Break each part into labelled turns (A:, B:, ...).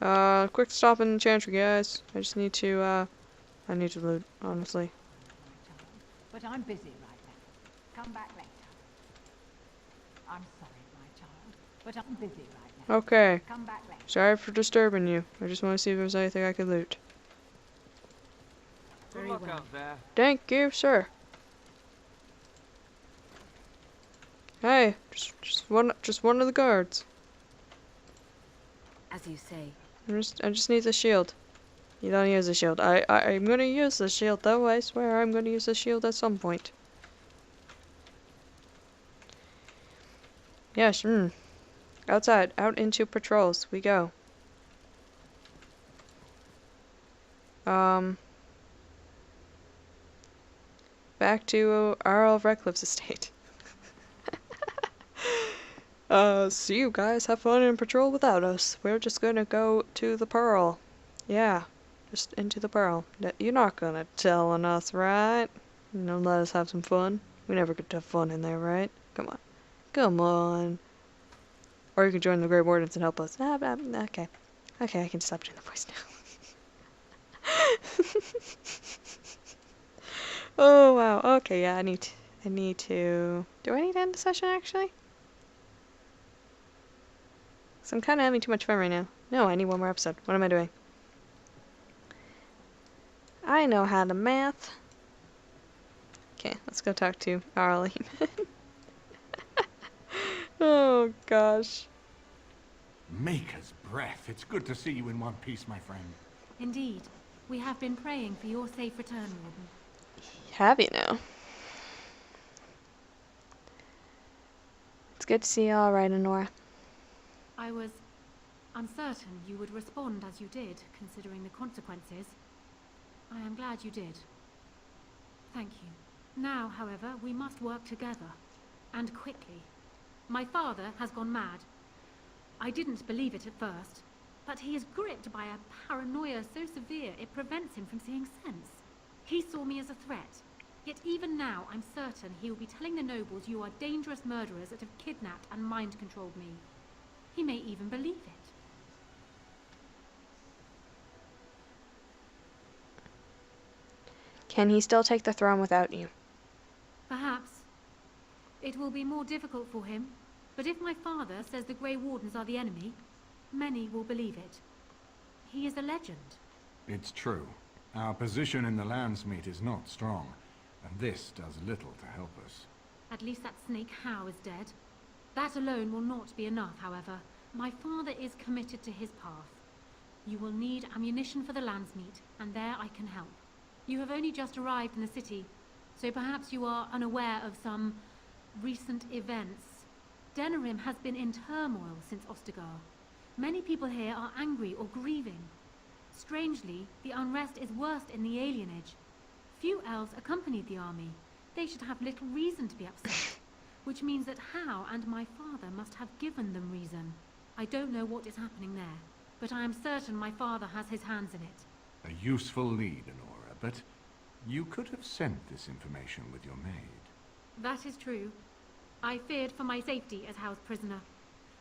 A: Quick stop in the chantry, guys. I just need to, I need to loot, honestly.
B: But I'm busy right now. Come back later. I'm sorry, my child, but I'm busy right now.
A: Okay.
B: Come back later.
A: Sorry for disturbing you. I just want to see if there's anything I could loot.
C: Good luck out there.
A: Thank you, sir. Hey, just one of the guards.
D: As you say.
A: I just need the shield. You don't use the shield. I'm gonna use the shield though. I swear I'm gonna use the shield at some point. Yes. Outside, out into patrols we go. Back to R.L. Redcliffe's estate. See you guys have fun in patrol without us. We're just gonna go to the Pearl. Yeah, just into the Pearl. You're not gonna tell on us, right? You know, let us have some fun. We never get to have fun in there, right? Come on. Come on. Or you can join the Grey Wardens and help us. Okay. Okay, I can stop doing the voice now. Oh, wow. Okay, yeah, I need to... Do I need to end the session, actually? So I'm kind of having too much fun right now. No, I need one more episode. What am I doing? I know how to math. Okay, let's go talk to Arlene. Oh, gosh.
E: Maker's breath. It's good to see you in one piece, my friend.
D: Indeed. We have been praying for your safe return, Warden.
A: Have you now? It's good to see you all right, Honora.
D: I was uncertain you would respond as you did, considering the consequences. I am glad you did. Thank you. Now, however, we must work together. And quickly. My father has gone mad. I didn't believe it at first, but he is gripped by a paranoia so severe it prevents him from seeing sense. He saw me as a threat, yet even now I'm certain he will be telling the nobles you are dangerous murderers that have kidnapped and mind-controlled me. He may even believe it.
A: Can he still take the throne without you?
D: Perhaps. It will be more difficult for him, but if my father says the Grey Wardens are the enemy, many will believe it. He is a legend.
E: It's true. Our position in the Landsmeet is not strong, and this does little to help us.
D: At least that snake Howe is dead. That alone will not be enough, however. My father is committed to his path. You will need ammunition for the Landsmeet, and there I can help. You have only just arrived in the city, so perhaps you are unaware of some recent events. Denerim has been in turmoil since Ostagar. Many people here are angry or grieving. Strangely, the unrest is worst in the alienage. Few elves accompanied the army. They should have little reason to be upset, which means that Howe and my father must have given them reason. I don't know what is happening there, but I am certain my father has his hands in it.
E: A useful lead, Honora, but you could have sent this information with your maid.
D: That is true. I feared for my safety as Howe's prisoner.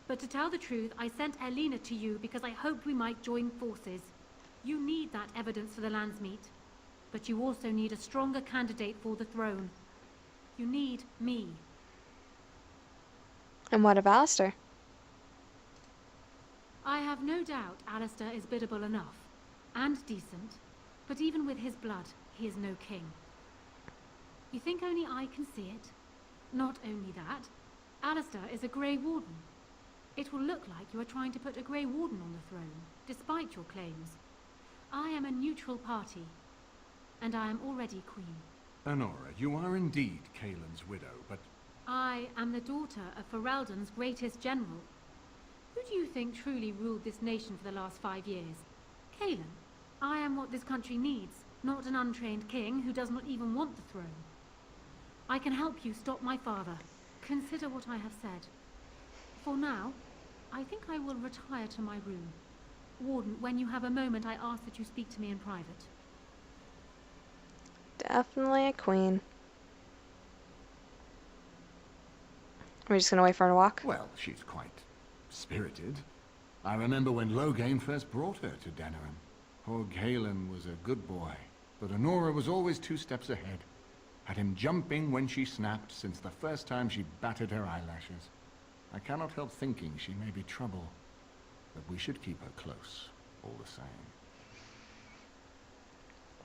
D: But to tell the truth, I sent Elena to you because I hoped we might join forces. You need that evidence for the Landsmeet, but you also need a stronger candidate for the throne. You need me.
A: And what of Alistair?
D: I have no doubt Alistair is biddable enough, and decent, but even with his blood, he is no king. You think only I can see it? Not only that, Alistair is a Grey Warden. It will look like you are trying to put a Grey Warden on the throne, despite your claims. I am a neutral party, and I am already queen.
E: Honora, you are indeed Kaelin's widow, but...
D: I am the daughter of Ferelden's greatest general. Who do you think truly ruled this nation for the last 5 years? Kaelin. I am what this country needs, not an untrained king who does not even want the throne. I can help you stop my father. Consider what I have said. For now, I think I will retire to my room. Warden, when you have a moment, I ask that you speak to me in private.
A: Definitely a queen. We're just gonna wait for her to walk?
E: Well, she's quite spirited. I remember when Loghain first brought her to Denerim. Poor Galen was a good boy, but ROma was always 2 steps ahead. Had him jumping when she snapped since the first time she batted her eyelashes. I cannot help thinking she may be trouble, but we should keep her close, all the same.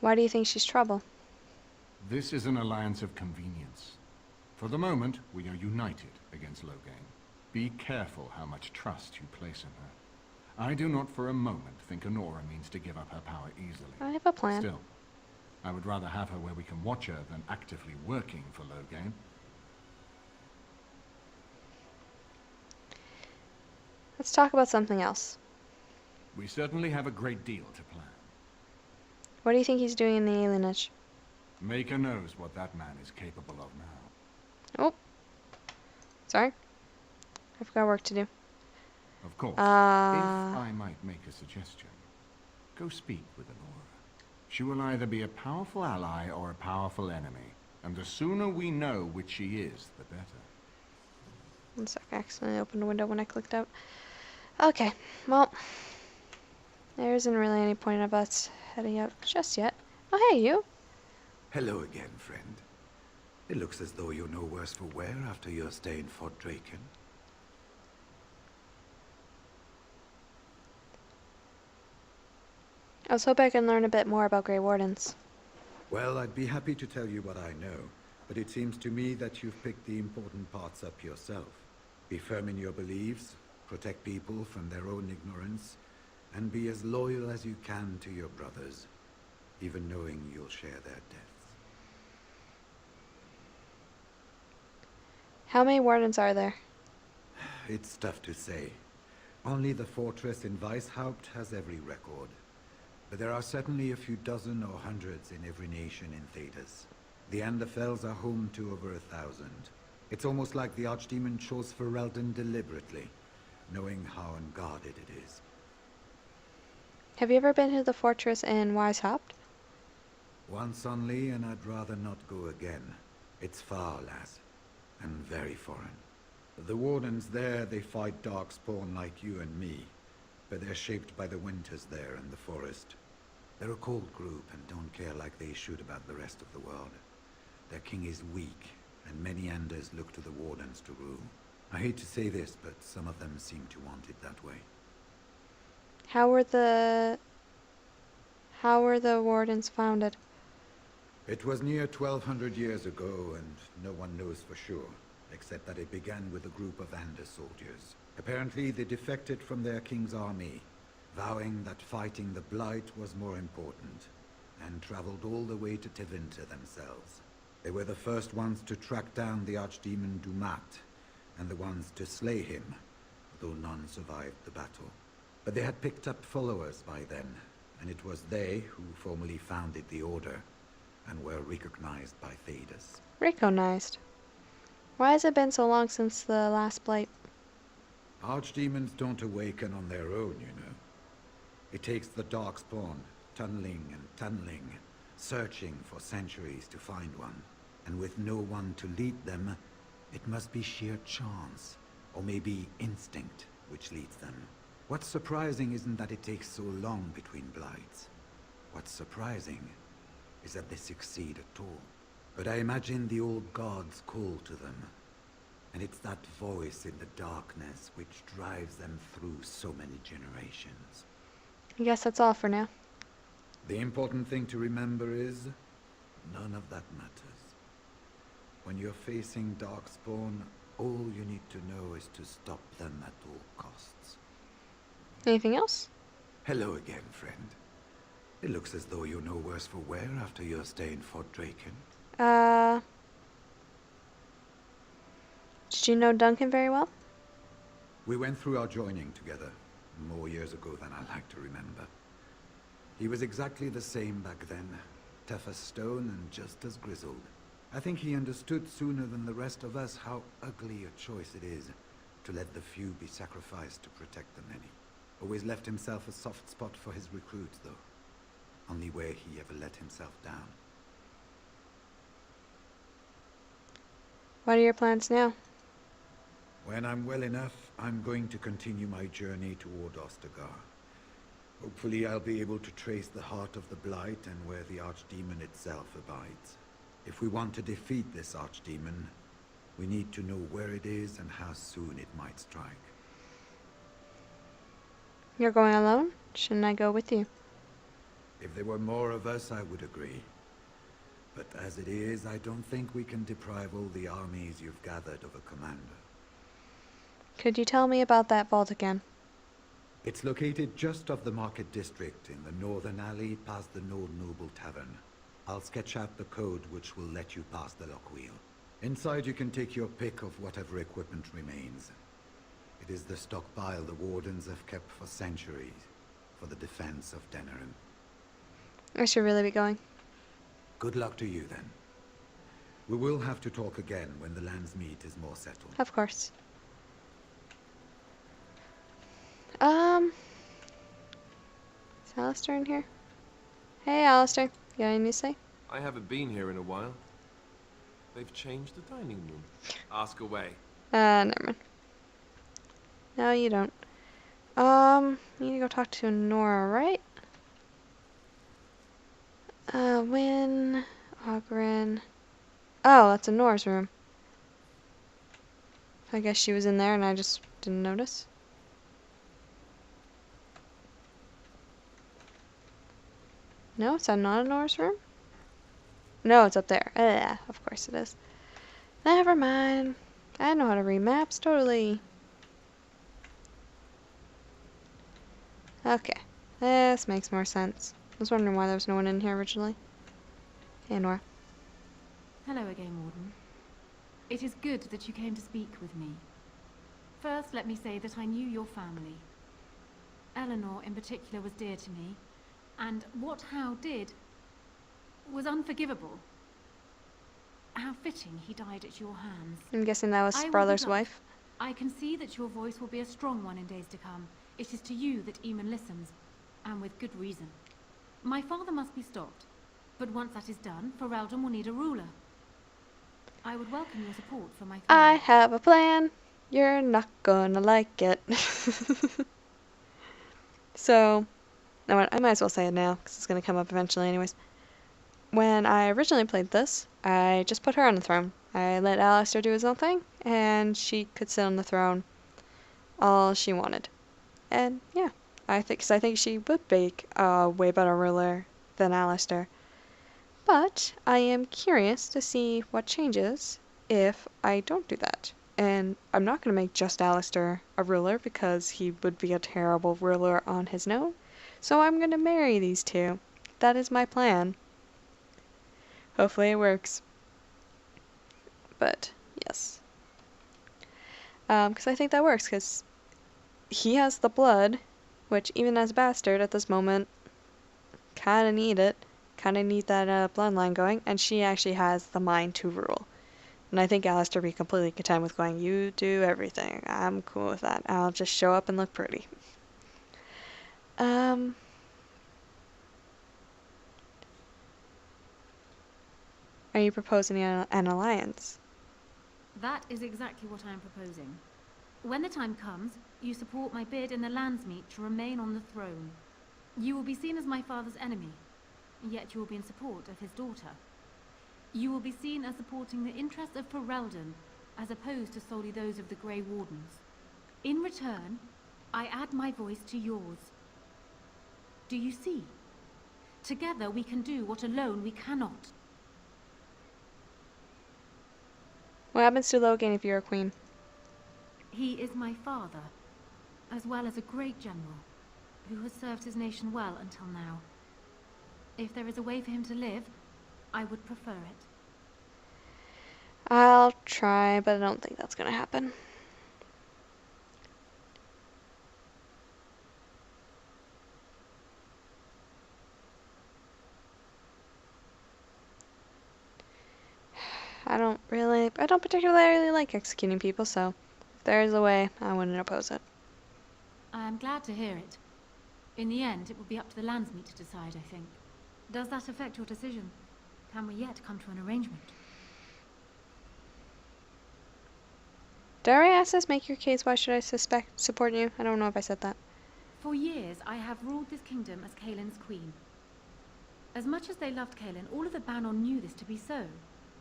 A: Why do you think she's trouble?
E: This is an alliance of convenience. For the moment, we are united against Loghain. Be careful how much trust you place in her. I do not for a moment think ROma means to give up her power easily.
A: I have a plan.
E: Still, I would rather have her where we can watch her than actively working for Loghain.
A: Let's talk about something else.
E: We certainly have a great deal to plan.
A: What do you think he's doing in the alienage?
E: Maker knows what that man is capable of now.
A: Oh. Sorry. I've got work to do.
E: Of course, if I might make a suggestion, go speak with ROma. She will either be a powerful ally or a powerful enemy, and the sooner we know which she is, the better.
A: One sec, I accidentally opened a window when I clicked out. Okay, well, there isn't really any point of us heading out just yet. Oh, hey, you.
C: Hello again, friend. It looks as though you're no worse for wear after your stay in Fort Draken.
A: I was hoping I could learn a bit more about Grey Wardens.
C: Well, I'd be happy to tell you what I know, but it seems to me that you've picked the important parts up yourself. Be firm in your beliefs, protect people from their own ignorance, and be as loyal as you can to your brothers, even knowing you'll share their deaths.
A: How many Wardens are there?
C: It's tough to say. Only the fortress in Weishaupt has every record. But there are certainly a few dozen or hundreds in every nation in Thedas. The Anderfells are home to over 1,000. It's almost like the Archdemon chose Ferelden deliberately, knowing how unguarded it is.
A: Have you ever been to the fortress in Weishaupt?
C: Once only, and I'd rather not go again. It's far, lass, and very foreign. The Wardens there, they fight Darkspawn like you and me, but they're shaped by the winters there in the forest. They're a cold group and don't care like they should about the rest of the world. Their king is weak, and many Anders look to the Wardens to rule. I hate to say this, but some of them seem to want it that way.
A: How were the Wardens founded?
C: It was near 1,200 years ago, and no one knows for sure, except that it began with a group of Anders soldiers. Apparently, they defected from their king's army, vowing that fighting the Blight was more important, and traveled all the way to Tevinter themselves. They were the first ones to track down the Archdemon Dumat, and the ones to slay him, though none survived the battle. But they had picked up followers by then, and it was they who formally founded the Order, and were recognized by Thedas.
A: Recognized? Why has it been so long since the last Blight?
C: Archdemons don't awaken on their own, you know. It takes the Darkspawn, tunneling and tunneling, searching for centuries to find one. And with no one to lead them, it must be sheer chance, or maybe instinct, which leads them. What's surprising isn't that it takes so long between Blights. What's surprising is that they succeed at all. But I imagine the old gods call to them. And it's that voice in the darkness which drives them through so many generations.
A: I guess that's all for now.
C: The important thing to remember is, none of that matters. When you're facing Darkspawn, all you need to know is to stop them at all costs.
A: Anything else?
C: Hello again, friend. It looks as though you're no worse for wear after your stay in Fort Draken.
A: Did you know Duncan very well?
C: We went through our joining together, more years ago than I like to remember. He was exactly the same back then, tough as stone and just as grizzled. I think he understood sooner than the rest of us how ugly a choice it is to let the few be sacrificed to protect the many. Always left himself a soft spot for his recruits, though. Only where he ever let himself down.
A: What are your plans now?
C: When I'm well enough, I'm going to continue my journey toward Ostagar. Hopefully I'll be able to trace the heart of the Blight and where the Archdemon itself abides. If we want to defeat this Archdemon, we need to know where it is and how soon it might strike.
A: You're going alone? Shouldn't I go with you?
C: If there were more of us, I would agree. But as it is, I don't think we can deprive all the armies you've gathered of a commander.
A: Could you tell me about that vault again?
C: It's located just off the Market District in the northern alley past the Nord Noble Tavern. I'll sketch out the code which will let you pass the lock wheel. Inside you can take your pick of whatever equipment remains. It is the stockpile the Wardens have kept for centuries for the defense of Denerim.
A: I should really be going.
C: Good luck to you then. We will have to talk again when the land's meet is more settled.
A: Of course. Is Alistair in here? Hey, Alistair. You got anything to say?
F: I haven't been here in a while. They've changed the dining room. Ask away.
A: Never mind. No, you don't. You need to go talk to Nora, right? Wynn, Ogren. Oh, that's in Nora's room. I guess she was in there and I just didn't notice. No, is that not in Nora's room? No, it's up there. Yeah, of course it is. Never mind. I know how to read maps, totally. Okay, this makes more sense. I was wondering why there was no one in here originally. Hey, Nora.
D: Hello again, Warden. It is good that you came to speak with me. First, let me say that I knew your family. Eleanor, in particular, was dear to me, and what Hal did was unforgivable. How fitting he died at your hands.
A: I'm guessing that was
D: I will
A: brother's
D: be blunt.
A: wife.
D: I can see that your voice will be a strong one in days to come. It is to you that Eamon listens, and with good reason. My father must be stopped, but once that is done, Ferelden will need a ruler. I would welcome your support for my family.
A: I have a plan. You're not gonna like it. So, no, I might as well say it now, because it's gonna come up eventually anyways. When I originally played this, I just put her on the throne. I let Alistair do his own thing, and she could sit on the throne all she wanted. And yeah, I think she would make a way better ruler than Alistair. But I am curious to see what changes if I don't do that. And I'm not going to make just Alistair a ruler because he would be a terrible ruler on his own. So I'm going to marry these two. That is my plan. Hopefully it works. But yes. Because I think that works because he has the blood, which even as a bastard at this moment, kind of need it. Kind of need that bloodline going. And she actually has the mind to rule. And I think Alistair would be completely content with going, you do everything. I'm cool with that. I'll just show up and look pretty. Are you proposing an alliance?
D: That is exactly what I am proposing. When the time comes, you support my bid in the Landsmeet to remain on the throne. You will be seen as my father's enemy, yet you will be in support of his daughter. You will be seen as supporting the interests of Ferelden, as opposed to solely those of the Grey Wardens. In return, I add my voice to yours. Do you see? Together we can do what alone we cannot.
A: What happens to Logan if you're a queen?
D: He is my father, as well as a great general, who has served his nation well until now. If there is a way for him to live, I would prefer it.
A: I'll try, but I don't think that's gonna happen. I don't particularly like executing people, so if there is a way, I wouldn't oppose it.
D: I am glad to hear it. In the end, it will be up to the Landsmeet to decide, I think. Does that affect your decision? Can we yet come to an arrangement?
A: Did I ask this? Make your case. Why should I support you? I don't know if I said that.
D: For years, I have ruled this kingdom as Kaelin's queen. As much as they loved Kaelin, all of the Banon knew this to be so.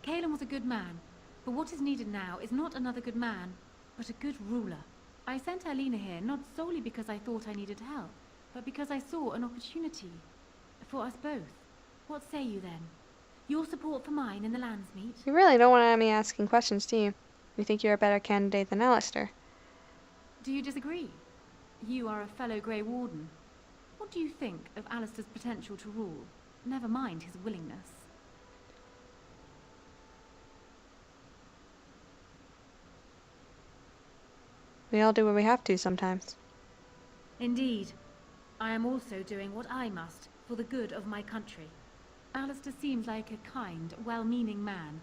D: Kaelin was a good man, but what is needed now is not another good man, but a good ruler. I sent Alina here not solely because I thought I needed help, but because I saw an opportunity for us both. What say you then? Your support for mine in the Landsmeet?
A: You really don't want me asking questions, do you? You think you're a better candidate than Alistair?
D: Do you disagree? You are a fellow Grey Warden. What do you think of Alistair's potential to rule? Never mind his willingness.
A: We all do what we have to sometimes.
D: Indeed. I am also doing what I must for the good of my country. Alistair seems like a kind, well-meaning man,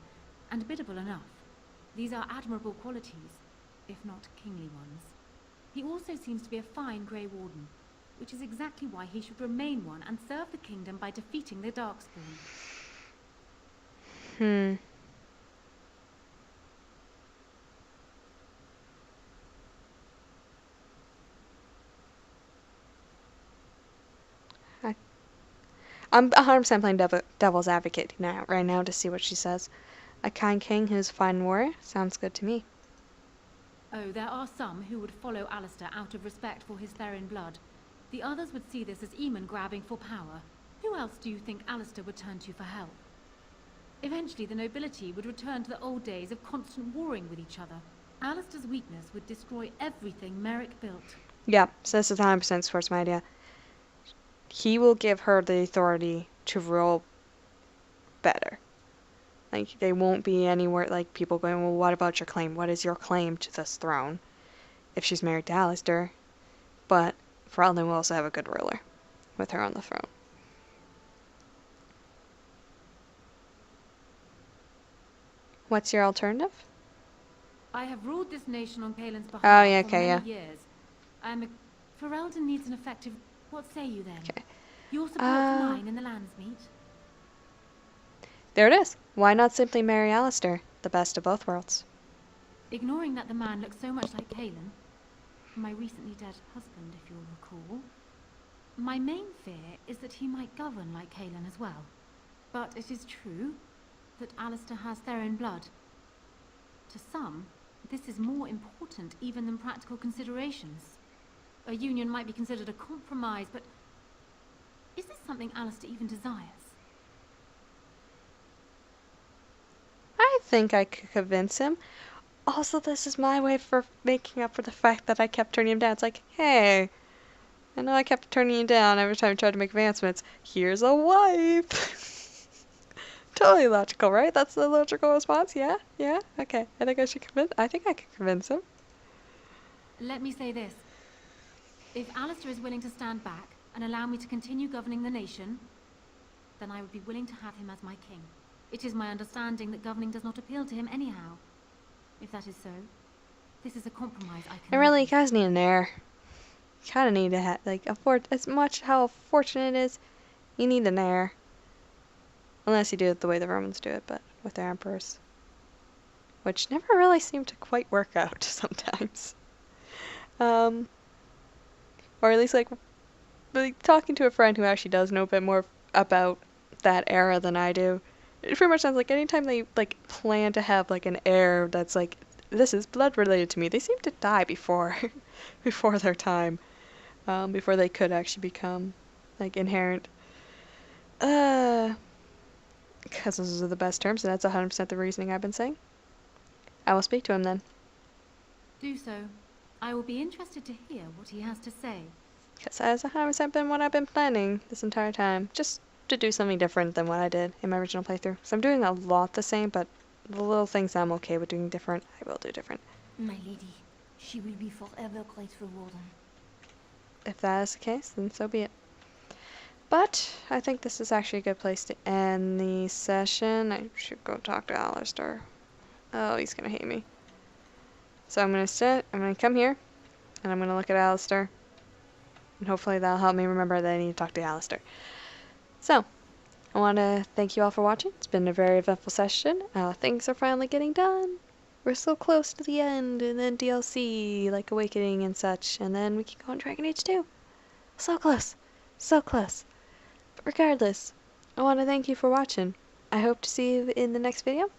D: and biddable enough. These are admirable qualities, if not kingly ones. He also seems to be a fine Grey Warden, which is exactly why he should remain one and serve the kingdom by defeating the Darkspawn.
A: I'm 100% playing devil's advocate right now to see what she says. A kind king who's a fine warrior? Sounds good to me.
D: Oh, there are some who would follow Alistair out of respect for his Therin blood. The others would see this as Eamon grabbing for power. Who else do you think Alistair would turn to for help? Eventually, the nobility would return to the old days of constant warring with each other. Alistair's weakness would destroy everything Merrick built.
A: Yeah, so this is 100% supports my idea. He will give her the authority to rule better. Like, they won't be anywhere, like, people going, well, what about your claim? What is your claim to this throne? If she's married to Alistair. But, Ferelden will also have a good ruler with her on the throne. What's your alternative?
D: I have ruled this nation on Kaelin's behalf
A: Oh, yeah,
D: for
A: okay,
D: many years. Ferelden needs an effective... What say you then?
A: Okay.
D: Your support for mine in the Landsmeet?
A: There it is. Why not simply marry Alistair, the best of both worlds?
D: Ignoring that the man looks so much like Kaelin, my recently dead husband, if you'll recall, my main fear is that he might govern like Kaelin as well. But it is true that Alistair has Therin blood. To some, this is more important even than practical considerations. A union might be considered a compromise, but is this something Alistair even desires?
A: I think I could convince him. Also, this is my way for making up for the fact that I kept turning him down. It's like, hey, I know I kept turning you down every time I tried to make advancements. Here's a wife. Totally logical, right? That's the logical response? Yeah? Yeah? Okay. I think I could convince him.
D: Let me say this. If Alistair is willing to stand back and allow me to continue governing the nation, then I would be willing to have him as my king. It is my understanding that governing does not appeal to him anyhow. If that is so, this is a compromise I can...
A: And really, you guys need an heir. You kind of need to have, like, as much how fortunate it is, you need an heir. Unless you do it the way the Romans do it, but with their emperors. Which never really seem to quite work out sometimes. Or at least, like, talking to a friend who actually does know a bit more about that era than I do, it pretty much sounds like anytime they, like, plan to have, like, an heir that's, like, this is blood related to me, they seem to die before, before their time. Before they could actually become, like, inherent. Because those are the best terms, and that's 100% the reasoning I've been saying. I will speak to him then.
D: Do so. I will be interested to hear what he has to say.
A: Because that has 100% been what I've been planning this entire time. Just to do something different than what I did in my original playthrough. So I'm doing a lot the same, but the little things I'm okay with doing different, I will do different.
G: My lady, she will be forever grateful, Warden.
A: If that is the case, then so be it. But I think this is actually a good place to end the session. I should go talk to Alistair. Oh, he's gonna hate me. So I'm gonna come here, and I'm gonna look at Alistair. And hopefully that'll help me remember that I need to talk to Alistair. So, I want to thank you all for watching. It's been a very eventful session. Things are finally getting done. We're so close to the end, and then DLC, like Awakening and such, and then we can go on Dragon Age 2. So close! So close! But regardless, I want to thank you for watching. I hope to see you in the next video.